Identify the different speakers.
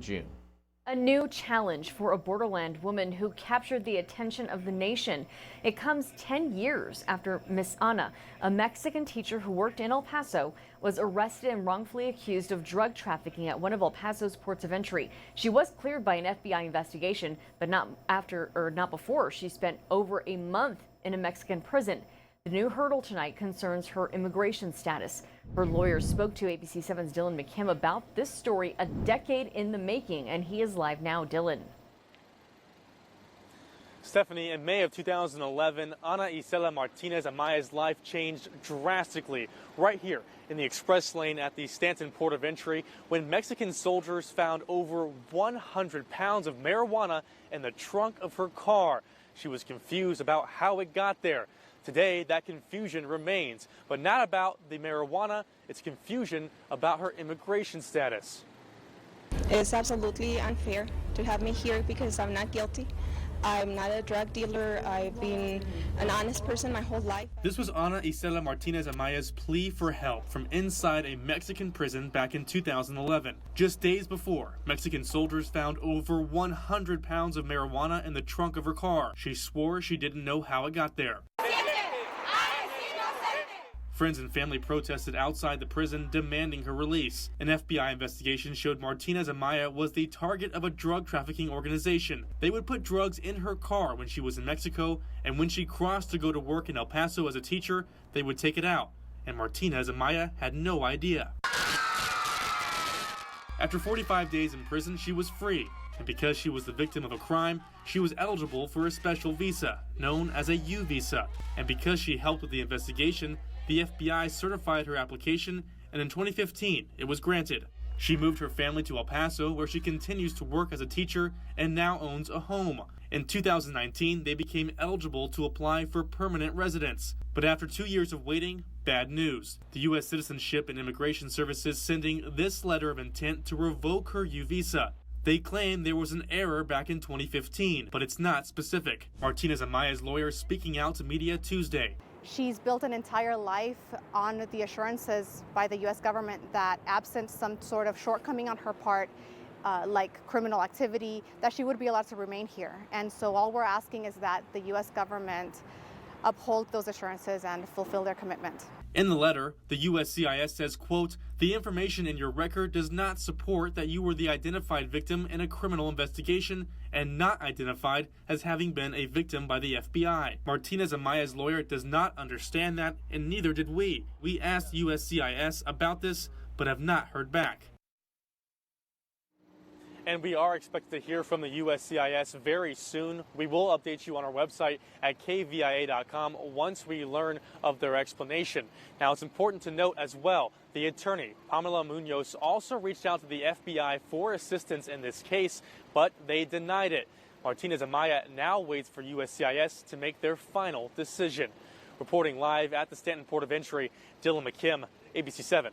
Speaker 1: June.
Speaker 2: A new challenge for a borderland woman who captured the attention of the nation. It comes 10 years after Miss Ana, a Mexican teacher who worked in El Paso, was arrested and wrongfully accused of drug trafficking at one of El Paso's ports of entry. She was cleared by an FBI investigation, but not before she spent over a month in a Mexican prison. The new hurdle tonight concerns her immigration status. Her lawyers spoke to ABC 7's Dylan McKim about this story a decade in the making, and he is live now. Dylan.
Speaker 3: Stephanie, in May of 2011, Ana Isela Martinez Amaya's life changed drastically right here in the express lane at the Stanton Port of Entry when Mexican soldiers found over 100 pounds of marijuana in the trunk of her car. She was confused about how it got there. Today, that confusion remains, but not about the marijuana. It's confusion about her immigration status.
Speaker 4: It's absolutely unfair to have me here because I'm not guilty. I'm not a drug dealer. I've been an honest person my whole life.
Speaker 3: This was Ana Isela Martinez Amaya's plea for help from inside a Mexican prison back in 2011. Just days before, Mexican soldiers found over 100 pounds of marijuana in the trunk of her car. She swore she didn't know how it got there. Friends and family protested outside the prison demanding her release. An FBI investigation showed Martinez Amaya was the target of a drug trafficking organization. They would put drugs in her car when she was in Mexico, and when she crossed to go to work in El Paso as a teacher, they would take it out. And Martinez Amaya had no idea. After 45 days in prison, she was free. And because she was the victim of a crime, she was eligible for a special visa, known as a U visa. And because she helped with the investigation, the FBI certified her application, and in 2015, it was granted. She moved her family to El Paso, where she continues to work as a teacher and now owns a home. In 2019, they became eligible to apply for permanent residence. But after 2 years of waiting, bad news. The U.S. Citizenship and Immigration Services sending this letter of intent to revoke her U visa. They claim there was an error back in 2015, but it's not specific. Martinez Amaya's lawyer speaking out to media Tuesday.
Speaker 5: She's built an entire life on the assurances by the U.S. government that absent some sort of shortcoming on her part, like criminal activity, that she would be allowed to remain here. And so all we're asking is that the U.S. government uphold those assurances and fulfill their commitment.
Speaker 3: In the letter, the USCIS says, quote, "The information in your record does not support that you were the identified victim in a criminal investigation and not identified as having been a victim by the FBI." Martinez Amaya's lawyer does not understand that, and neither did we. We asked USCIS about this, but have not heard back. And we are expected to hear from the USCIS very soon. We will update you on our website at kvia.com once we learn of their explanation. Now, it's important to note as well, the attorney, Pamela Munoz, also reached out to the FBI for assistance in this case, but they denied it. Martinez Amaya now waits for USCIS to make their final decision. Reporting live at the Stanton Port of Entry, Dylan McKim, ABC 7.